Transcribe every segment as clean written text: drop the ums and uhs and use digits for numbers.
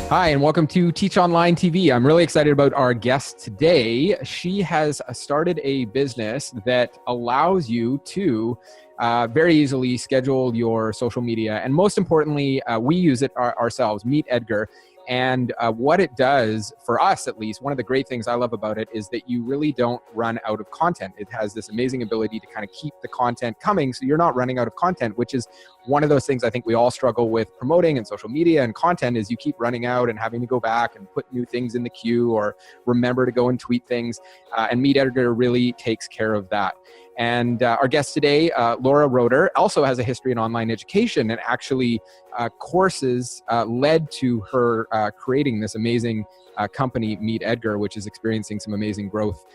Hi, and welcome to Teach Online TV. I'm really excited about our guest today. She has started a business that allows you to very easily schedule your social media. And most importantly, we use it ourselves, Meet Edgar. And what it does, for us at least, one of the great things I love about it is that you really don't run out of content. It has this amazing ability to kind of keep the content coming, so you're not running out of content, which is one of those things I think we all struggle with promoting and social media and content is you keep running out and having to go back and put new things in the queue or remember to go and tweet things. And Meet Edgar really takes care of that. And our guest today, Roeder, also has a history in online education, and actually courses led to her creating this amazing company, Meet Edgar, which is experiencing some amazing growth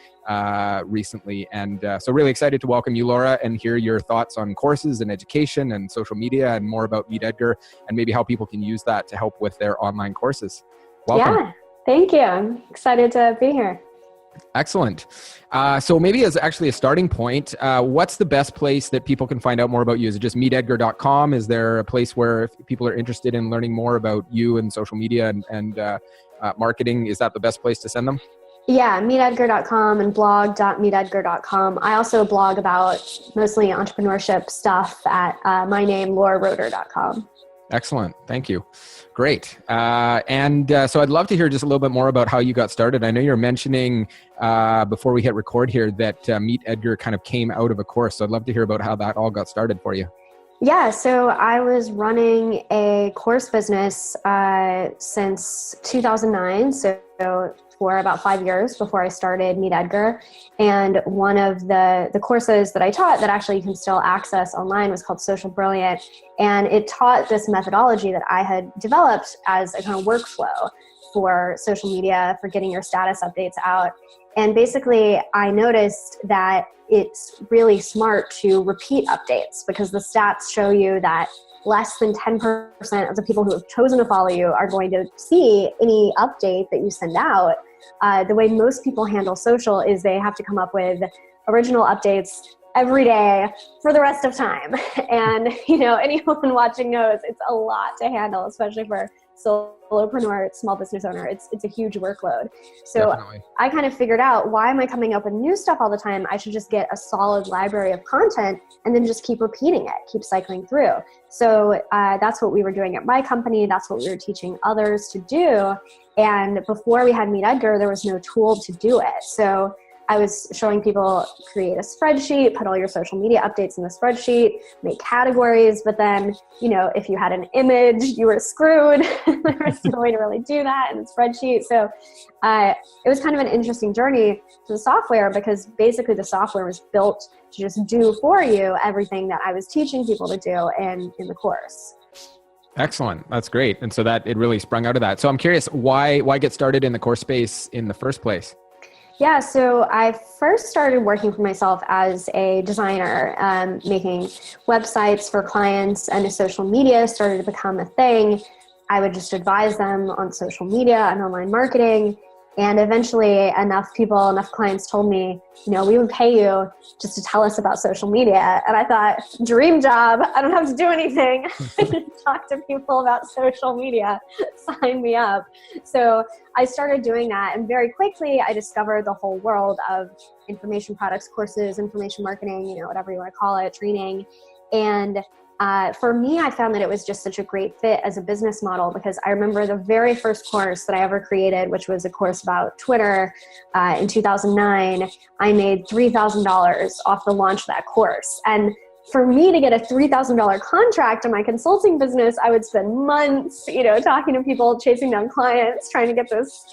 recently. And so really excited to welcome you, Laura, and hear your thoughts on courses and education and social media and more about Meet Edgar and maybe how people can use that to help with their online courses. Welcome. Yeah, thank you. I'm excited to be here. Excellent. So maybe as actually a starting point, what's the best place that people can find out more about you? Is it just meetedgar.com? Is there a place where if people are interested in learning more about you and social media and marketing, is that the best place to send them? Yeah, meetedgar.com and blog.meetedgar.com. I also blog about mostly entrepreneurship stuff at my name, lauraroeder.com. Excellent. Thank you. Great. So I'd love to hear just a little bit more about how you got started. I know you're mentioning before we hit record here that Meet Edgar kind of came out of a course. So I'd love to hear about how that all got started for you. Yeah, so I was running a course business since 2009. So for about 5 years before I started Meet Edgar. And one of the courses that I taught that actually you can still access online was called Social Brilliant. And it taught this methodology that I had developed as a kind of workflow for social media, for getting your status updates out. And basically I noticed that it's really smart to repeat updates because the stats show you that less than 10% of the people who have chosen to follow you are going to see any update that you send out. The way most people handle social is they have to come up with original updates every day for the rest of time. And, anyone watching knows it's a lot to handle, especially for solopreneur, small business owner. It's a huge workload. So definitely. I kind of figured out, why am I coming up with new stuff all the time? I should just get a solid library of content and then just keep repeating it, keep cycling through. So that's what we were doing at my company. That's what we were teaching others to do. And before we had Meet Edgar, there was no tool to do it. So I was showing people create a spreadsheet, put all your social media updates in the spreadsheet, make categories, but then, if you had an image, you were screwed. There was no way to really do that in the spreadsheet. So it was kind of an interesting journey to the software because basically the software was built to just do for you everything that I was teaching people to do in the course. Excellent. That's great. And so that it really sprung out of that. So I'm curious, why get started in the course space in the first place? Yeah, so I first started working for myself as a designer, making websites for clients, and as social media started to become a thing, I would just advise them on social media and online marketing. And eventually enough clients told me, we would pay you just to tell us about social media. And I thought, dream job, I don't have to do anything. I just talk to people about social media, sign me up. So I started doing that. And very quickly, I discovered the whole world of information products, courses, information marketing, whatever you want to call it, training. And for me, I found that it was just such a great fit as a business model because I remember the very first course that I ever created, which was a course about Twitter in 2009, I made $3,000 off the launch of that course. And for me to get a $3,000 contract in my consulting business, I would spend months, talking to people, chasing down clients, trying to get this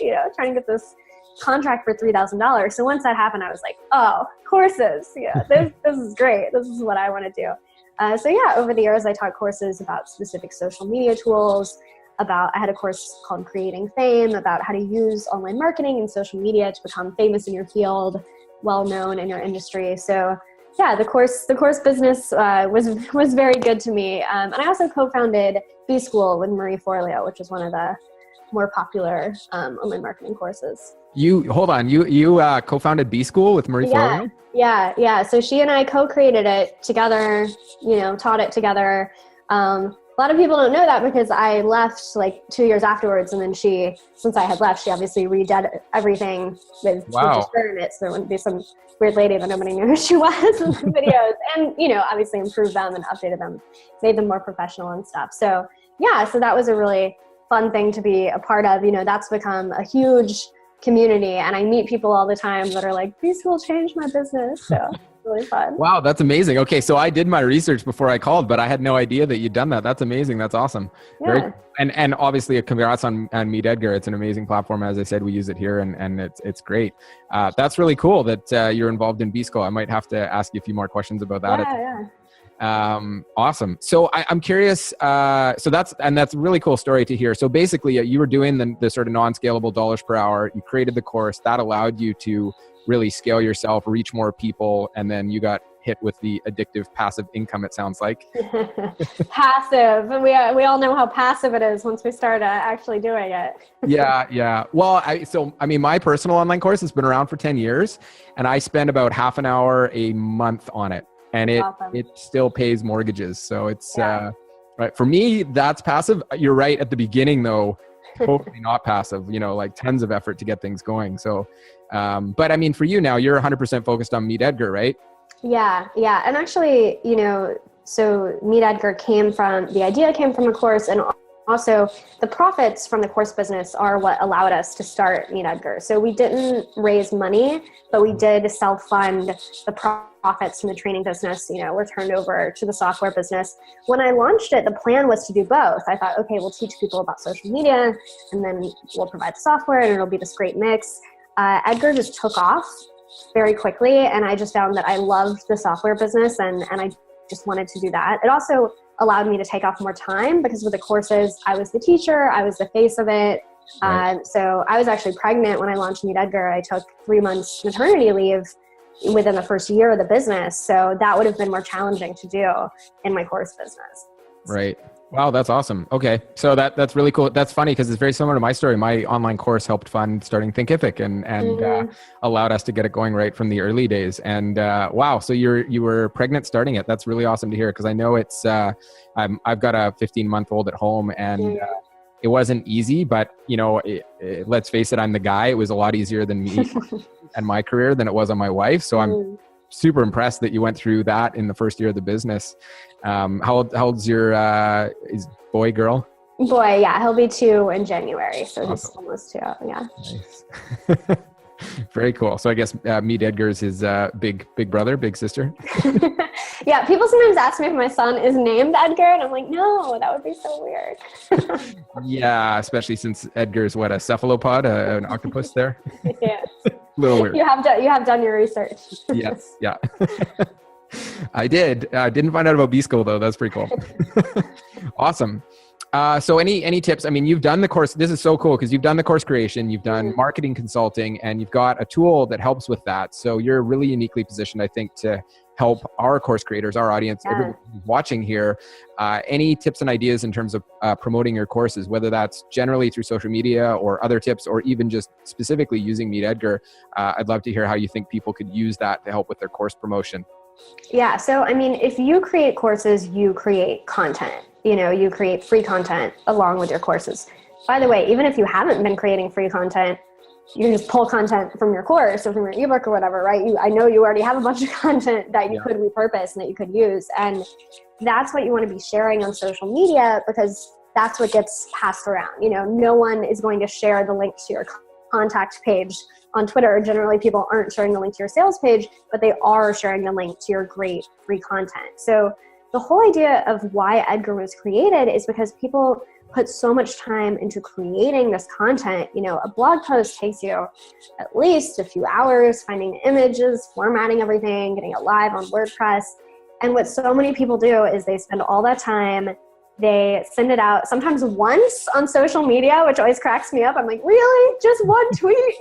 contract for $3,000. So once that happened, I was like, oh, courses, this is great. This is what I want to do. Over the years, I taught courses about specific social media tools, I had a course called Creating Fame, about how to use online marketing and social media to become famous in your field, well-known in your industry. So the course business was very good to me. And I also co-founded B-School with Marie Forleo, which is one of the more popular online marketing courses. You co-founded B-School with Marie Forleo? Yeah. So she and I co-created it together, taught it together. lot of people don't know that because I left like 2 years afterwards. And then since I had left, she obviously redid everything with just her in it. So there wouldn't be some weird lady that nobody knew who she was in the videos. And, obviously improved them and updated them, made them more professional and stuff. So yeah, so that was a really fun thing to be a part of. That's become a huge community. And I meet people all the time that are like, B-School changed my business. So really fun. Wow, that's amazing. Okay, so I did my research before I called, but I had no idea that you'd done that. That's amazing. That's awesome. Yeah. And obviously, congrats on Meet Edgar. It's an amazing platform. As I said, we use it here, and it's great. That's really cool that you're involved in B-School. I might have to ask you a few more questions about that. Awesome. So I'm curious. So that's a really cool story to hear. So basically, you were doing the sort of non-scalable dollars per hour. You created the course that allowed you to really scale yourself, reach more people, and then you got hit with the addictive passive income, it sounds like. Passive. We all know how passive it is once we start actually doing it. Yeah. Well, my personal online course has been around for 10 years, and I spend about half an hour a month on it, and it still pays mortgages. So it's right. For me, that's passive. You're right at the beginning, though. Totally not passive, like tons of effort to get things going. So, but I mean, for you now, you're 100% focused on Meet Edgar, right? Yeah. And actually, so Meet Edgar the idea came from a course, and also the profits from the course business are what allowed us to start Meet Edgar. So we didn't raise money, but we did self-fund the profits from the training business, were turned over to the software business. When I launched it, the plan was to do both. I thought, okay, we'll teach people about social media, and then we'll provide the software, and it'll be this great mix. Edgar just took off very quickly, and I just found that I loved the software business, and I just wanted to do that. It also allowed me to take off more time because with the courses, I was the teacher, I was the face of it. Right. So I was actually pregnant when I launched Meet Edgar. I took 3 months maternity leave within the first year of the business. So that would have been more challenging to do in my course business. Right. Wow, that's awesome. Okay. So that's really cool. That's funny because it's very similar to my story. My online course helped fund starting Thinkific and allowed us to get it going right from the early days. And wow, so you were pregnant starting it. That's really awesome to hear because I know it's I've got a 15-month-old at home, and it wasn't easy, but let's face it, I'm the guy. It was a lot easier than me and my career than it was on my wife. So I'm super impressed that you went through that in the first year of the business. How old's your is boy, girl? Boy, yeah, he'll be 2 in January, so awesome. He's almost 2. Yeah. Nice. Very cool. So I guess Meet Edgar is his big brother, big sister. Yeah, people sometimes ask me if my son is named Edgar, and I'm like, no, that would be so weird. Yeah, especially since Edgar is a cephalopod, an octopus there. Yeah. A little weird. You have done your research. Yes, yeah. I did. I didn't find out about B-School though. That's pretty cool. Awesome. So any tips? I mean, you've done the course. This is so cool because you've done the course creation, you've done marketing consulting, and you've got a tool that helps with that. So you're really uniquely positioned, I think, to help our course creators, our audience, everyone watching here. Any tips and ideas in terms of promoting your courses, whether that's generally through social media or other tips, or even just specifically using Meet Edgar? I'd love to hear how you think people could use that to help with their course promotion. Yeah. So, I mean, if you create courses, you create content. You create free content along with your courses. By the way, even if you haven't been creating free content, you can just pull content from your course or from your ebook or whatever, right? I know you already have a bunch of content that you could repurpose and that you could use. And that's what you want to be sharing on social media because that's what gets passed around. No one is going to share the link to your contact page on Twitter. Generally, people aren't sharing the link to your sales page, but they are sharing the link to your great free content. So the whole idea of why Edgar was created is because people put so much time into creating this content. A blog post takes you at least a few hours, finding images, formatting everything, getting it live on WordPress. And what so many people do is they spend all that time, they send it out sometimes once on social media, which always cracks me up. I'm like, really? Just one tweet?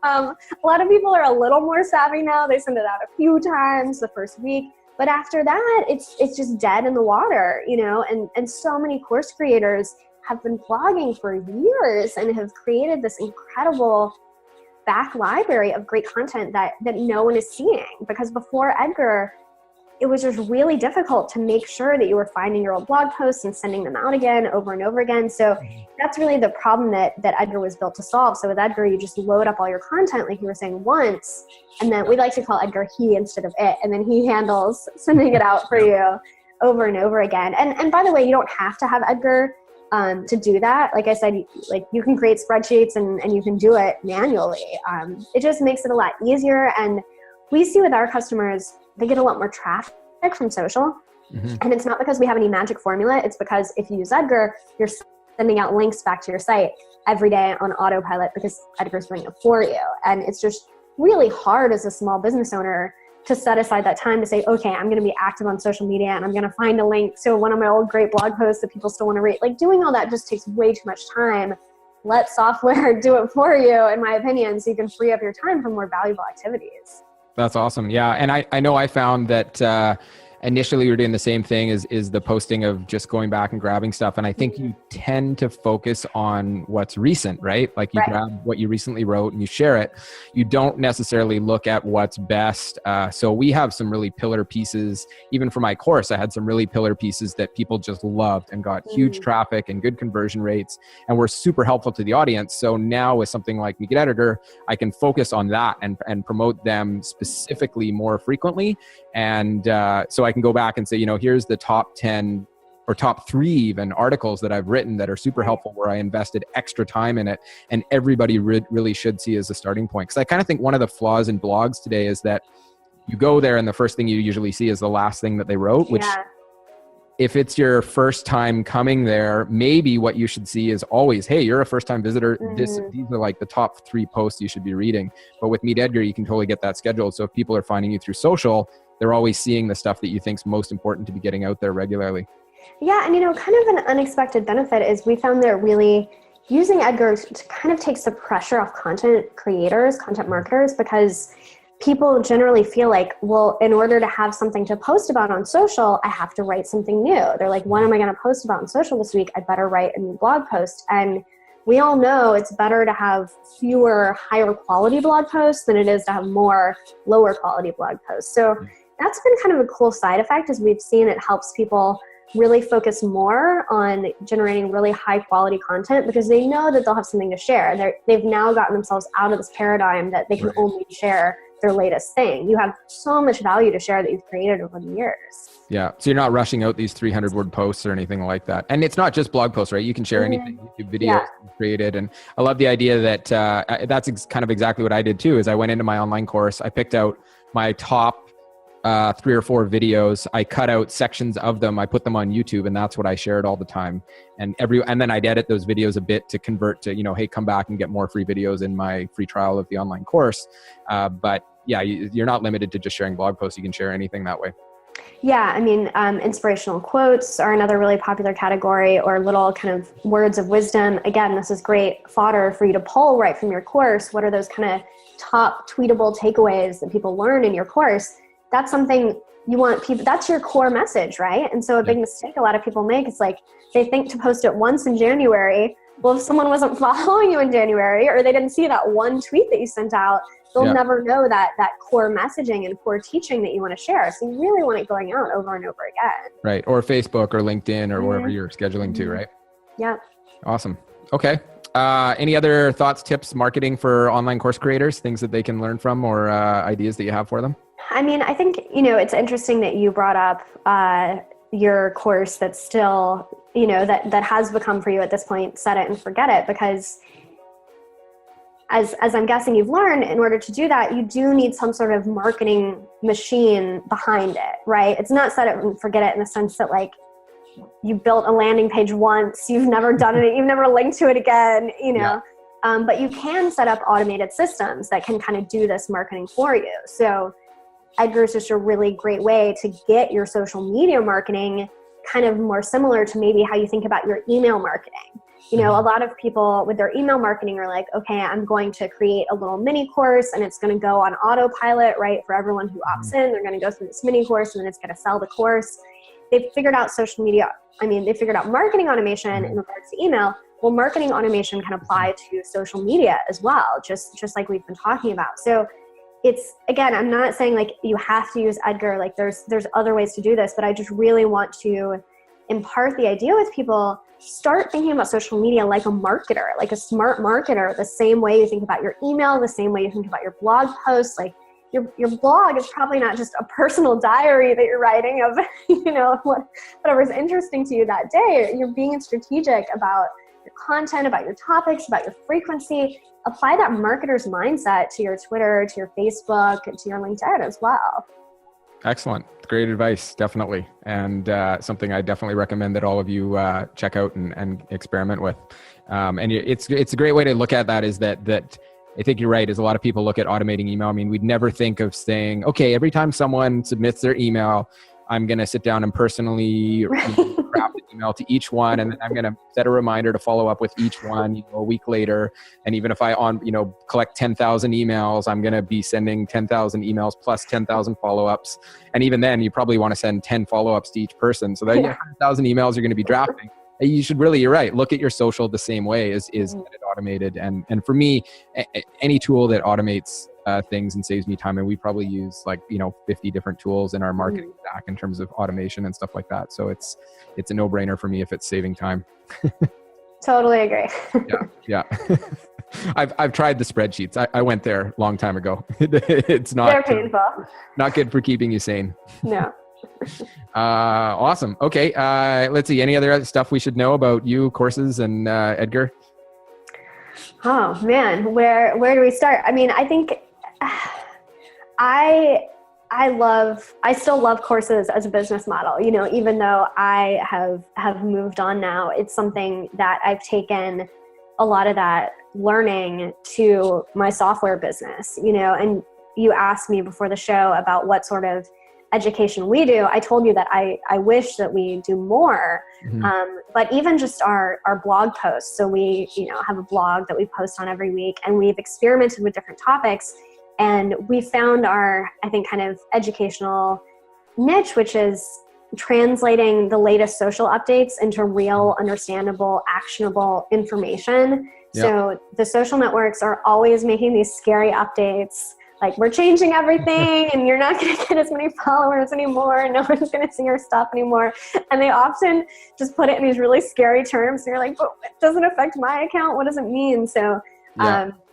A lot of people are a little more savvy now. They send it out a few times the first week. But after that, it's just dead in the water, and so many course creators have been blogging for years and have created this incredible back library of great content that no one is seeing. Because before Edgar, it was just really difficult to make sure that you were finding your old blog posts and sending them out again over and over again. So that's really the problem that Edgar was built to solve. So with Edgar, you just load up all your content, like you were saying, once, and then we like to call Edgar he instead of it, and then he handles sending it out for you over and over again. And by the way, you don't have to have Edgar to do that. Like I said, like you can create spreadsheets and you can do it manually. It just makes it a lot easier. And we see with our customers, they get a lot more traffic from social. And it's not because we have any magic formula. It's because if you use Edgar, you're sending out links back to your site every day on autopilot because Edgar's doing it for you. And it's just really hard as a small business owner to set aside that time to say, okay, I'm going to be active on social media and I'm going to find a link to one of my old great blog posts that people still want to read. Like doing all that just takes way too much time. Let software do it for you, in my opinion, so you can free up your time for more valuable activities. That's awesome. Yeah. And I know I found that initially we were doing the same thing is the posting of just going back and grabbing stuff. And I think you tend to focus on what's recent, right? Like you grab what you recently wrote and you share it. You don't necessarily look at what's best. So we have some really pillar pieces. Even for my course, I had some really pillar pieces that people just loved and got huge traffic and good conversion rates and were super helpful to the audience. So now with something like Meet Edgar, I can focus on that and promote them specifically more frequently. And so I can go back and say, here's the top 10 or top 3 even articles that I've written that are super helpful where I invested extra time in it. And everybody really should see as a starting point. Because I kind of think one of the flaws in blogs today is that you go there and the first thing you usually see is the last thing that they wrote, which if it's your first time coming there, maybe what you should see is always, hey, you're a first time visitor. These are like the top 3 posts you should be reading. But with Meet Edgar, you can totally get that scheduled. So if people are finding you through social, they're always seeing the stuff that you think is most important to be getting out there regularly. Yeah. And, kind of an unexpected benefit is we found that really using Edgar to kind of takes the pressure off content creators, content marketers, because people generally feel like, well, in order to have something to post about on social, I have to write something new. They're like, what am I going to post about on social this week? I better write a new blog post. And we all know it's better to have fewer higher quality blog posts than it is to have more lower quality blog posts. So that's been kind of a cool side effect, as we've seen it helps people really focus more on generating really high quality content because they know that they'll have something to share. They've now gotten themselves out of this paradigm that they can only share their latest thing. You have so much value to share that you've created over the years. Yeah. So you're not rushing out these 300 word posts or anything like that. And it's not just blog posts, right? You can share anything, YouTube videos created. And I love the idea that that's kind of exactly what I did too, is I went into my online course. I picked out my top 3 or 4 videos. I cut out sections of them. I put them on YouTube and that's what I shared all the time. And then I'd edit those videos a bit to convert to, hey, come back and get more free videos in my free trial of the online course. But yeah, you're not limited to just sharing blog posts. You can share anything that way. Yeah, I mean, inspirational quotes are another really popular category, or little kind of words of wisdom. Again, this is great fodder for you to pull right from your course. What are those kind of top tweetable takeaways that people learn in your course? That's something you want people, that's your core message, right? And so a big mistake a lot of people make is like, they think to post it once in January. Well, if someone wasn't following you in January, or they didn't see that one tweet that you sent out, they'll never know that core messaging and core teaching that you want to share. So you really want it going out over and over again. Right. Or Facebook or LinkedIn or wherever you're scheduling to, right? Yeah. Awesome. Okay. Any other thoughts, tips, marketing for online course creators, things that they can learn from, or ideas that you have for them? I mean, I think, it's interesting that you brought up your course that's still, that has become for you at this point, set it and forget it, because as I'm guessing you've learned, in order to do that, you do need some sort of marketing machine behind it, right? It's not set it and forget it in the sense that like you built a landing page once, you've never done it, you've never linked to it again, but you can set up automated systems that can kind of do this marketing for you. So Edgar is just a really great way to get your social media marketing kind of more similar to maybe how you think about your email marketing. A lot of people with their email marketing are like, okay, I'm going to create a little mini course and it's going to go on autopilot, right? For everyone who opts in, they're going to go through this mini course and then it's going to sell the course. They've figured out social media. They figured out marketing automation in regards to email. Well, marketing automation can apply to social media as well, just like we've been talking about. So it's, again, I'm not saying like you have to use Edgar, like there's other ways to do this, but I just really want to impart the idea with people. Start thinking about social media like a marketer, like a smart marketer, the same way you think about your email, the same way you think about your blog posts. Like your blog is probably not just a personal diary that you're writing of, whatever's interesting to you that day. You're being strategic about your content, about your topics, about your frequency. Apply that marketer's mindset to your Twitter, to your Facebook, to your LinkedIn as well. Excellent. Great advice, definitely. And something I definitely recommend that all of you check out and experiment with. And it's a great way to look at that, is that I think you're right, is a lot of people look at automating email. I mean, we'd never think of saying, okay, every time someone submits their email, I'm going to sit down and personally craft an email to each one. And then I'm going to set a reminder to follow up with each one a week later. And even if I collect 10,000 emails, I'm going to be sending 10,000 emails plus 10,000 follow-ups. And even then you probably want to send 10 follow-ups to each person. So that 100,000 emails you're going to be drafting. You should really, you're right, look at your social the same way, is get it automated. And for me, any tool that automates things and saves me time, and we probably use 50 different tools in our marketing stack in terms of automation and stuff like that. So it's a no-brainer for me if it's saving time. Totally agree. Yeah. I've tried the spreadsheets. I went there a long time ago. It's not, they're painful. Not good for keeping you sane. No. Awesome. Okay. Let's see. Any other stuff we should know about you, courses, and Edgar? Oh man, where do we start? I mean, I think I still love courses as a business model. Even though I have moved on now, it's something that I've taken a lot of that learning to my software business. And you asked me before the show about what sort of education we do. I told you that I wish that we do more, but even just our blog posts. So we, have a blog that we post on every week, and we've experimented with different topics, and we found our, I think, kind of educational niche, which is translating the latest social updates into real, understandable, actionable information. Yep. So the social networks are always making these scary updates. Like, we're changing everything and you're not going to get as many followers anymore. No one's going to see your stuff anymore. And they often just put it in these really scary terms. And you're like, but it doesn't affect my account. What does it mean? So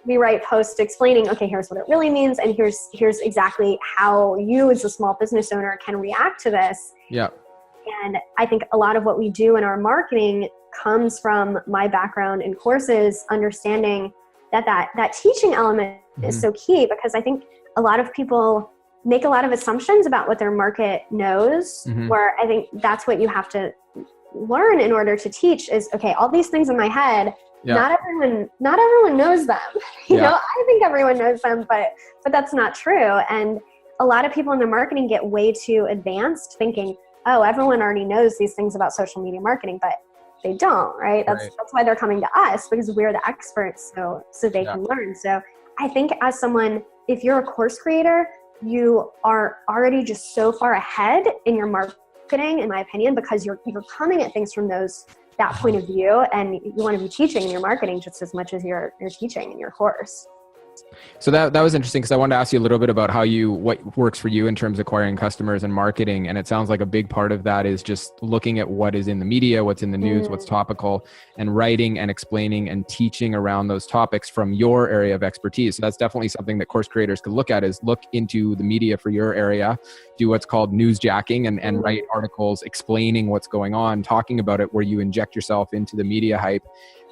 we write posts explaining, okay, here's what it really means. And here's exactly how you as a small business owner can react to this. Yeah. And I think a lot of what we do in our marketing comes from my background in courses, understanding that teaching element is so key, because I think a lot of people make a lot of assumptions about what their market knows, where I think that's what you have to learn in order to teach is, okay, all these things in my head, not everyone knows them. You know, I think everyone knows them, but that's not true. And a lot of people in the marketing get way too advanced thinking, oh, everyone already knows these things about social media marketing, but they don't, right? That's why they're coming to us, because we're the experts, so they can learn. So I think as someone, if you're a course creator, you are already just so far ahead in your marketing, in my opinion, because you're coming at things from that point of view, and you want to be teaching in your marketing just as much as you're teaching in your course. So that was interesting, because I wanted to ask you a little bit about what works for you in terms of acquiring customers and marketing. And it sounds like a big part of that is just looking at what is in the media, what's in the news, what's topical, and writing and explaining and teaching around those topics from your area of expertise. So that's definitely something that course creators could look at, is look into the media for your area, do what's called newsjacking, and write articles explaining what's going on, talking about it, where you inject yourself into the media hype.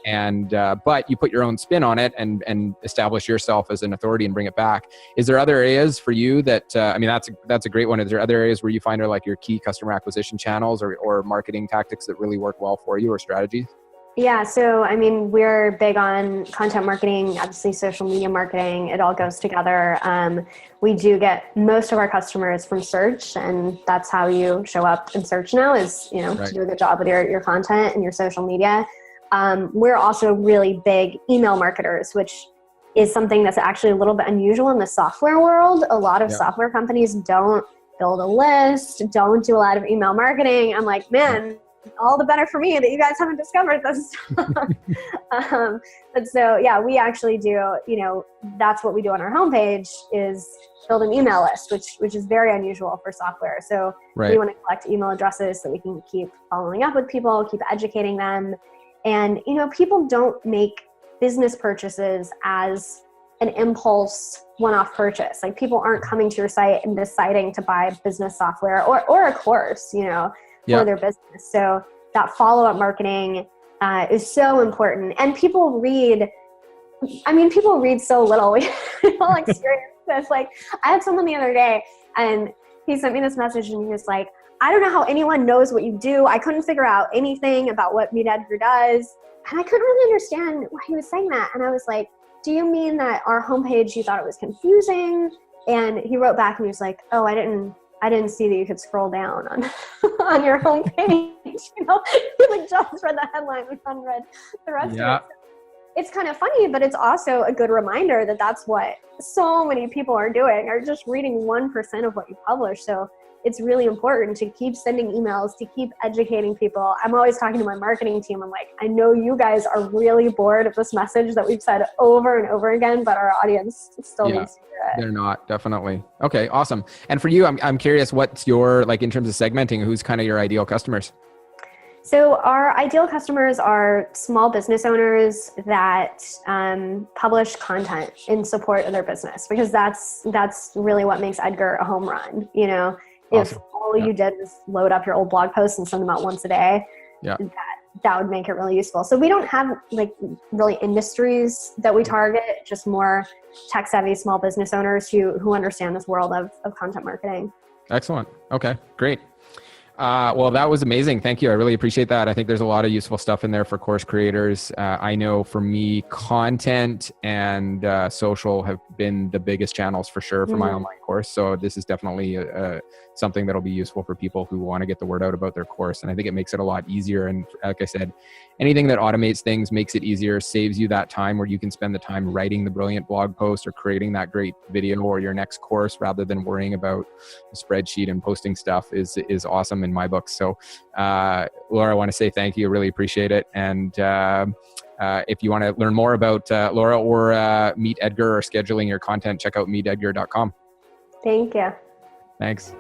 And but you put your own spin on it and establish yourself as an authority and bring it back. Is there other areas for you that that's a great one? Is there other areas where you find are like your key customer acquisition channels or marketing tactics that really work well for you, or strategies? Yeah, so I mean, we're big on content marketing, obviously social media marketing. It all goes together. We do get most of our customers from search, and that's how you show up in search now, is to do a good job with your content and your social media. We're also really big email marketers, which is something that's actually a little bit unusual in the software world. A lot of software companies don't build a list, don't do a lot of email marketing. I'm like, man, all the better for me that you guys haven't discovered this stuff. But so, yeah, we actually do, that's what we do on our homepage is build an email list, which is very unusual for software. So we want to collect email addresses so we can keep following up with people, keep educating them. And, people don't make business purchases as an impulse one-off purchase. Like people aren't coming to your site and deciding to buy business software or a course, for their business. So that follow-up marketing is so important. And people read so little. We all experience this. Like I had someone the other day and he sent me this message and he was like, I don't know how anyone knows what you do. I couldn't figure out anything about what Meet Edgar does. And I couldn't really understand why he was saying that. And I was like, do you mean that our homepage, you thought it was confusing? And he wrote back and he was like, oh, I didn't see that you could scroll down on on your homepage. He like just read the headline and unread the rest of it. It's kind of funny, but it's also a good reminder that that's what so many people are doing, are just reading 1% of what you publish. So it's really important to keep sending emails, to keep educating people. I'm always talking to my marketing team. I'm like, I know you guys are really bored of this message that we've said over and over again, but our audience still needs to hear it. They're not, definitely. Okay, awesome. And for you, I'm curious, what's your, like in terms of segmenting, who's kind of your ideal customers? So our ideal customers are small business owners that publish content in support of their business, because that's really what makes Edgar a home run. If all you did was load up your old blog posts and send them out once a day, that would make it really useful. So we don't have like really industries that we target, just more tech savvy small business owners who understand this world of content marketing. Excellent. Okay, great. Well, that was amazing. Thank you. I really appreciate that. I think there's a lot of useful stuff in there for course creators. I know for me, content and social have been the biggest channels for sure for my online course. So this is definitely something that'll be useful for people who want to get the word out about their course. And I think it makes it a lot easier. And like I said, anything that automates things makes it easier, saves you that time where you can spend the time writing the brilliant blog post or creating that great video or your next course rather than worrying about the spreadsheet and posting stuff is awesome in my book. So Laura, I want to say thank you. I really appreciate it. And if you want to learn more about Laura or Meet Edgar or scheduling your content, check out meetedgar.com. Thank you. Thanks.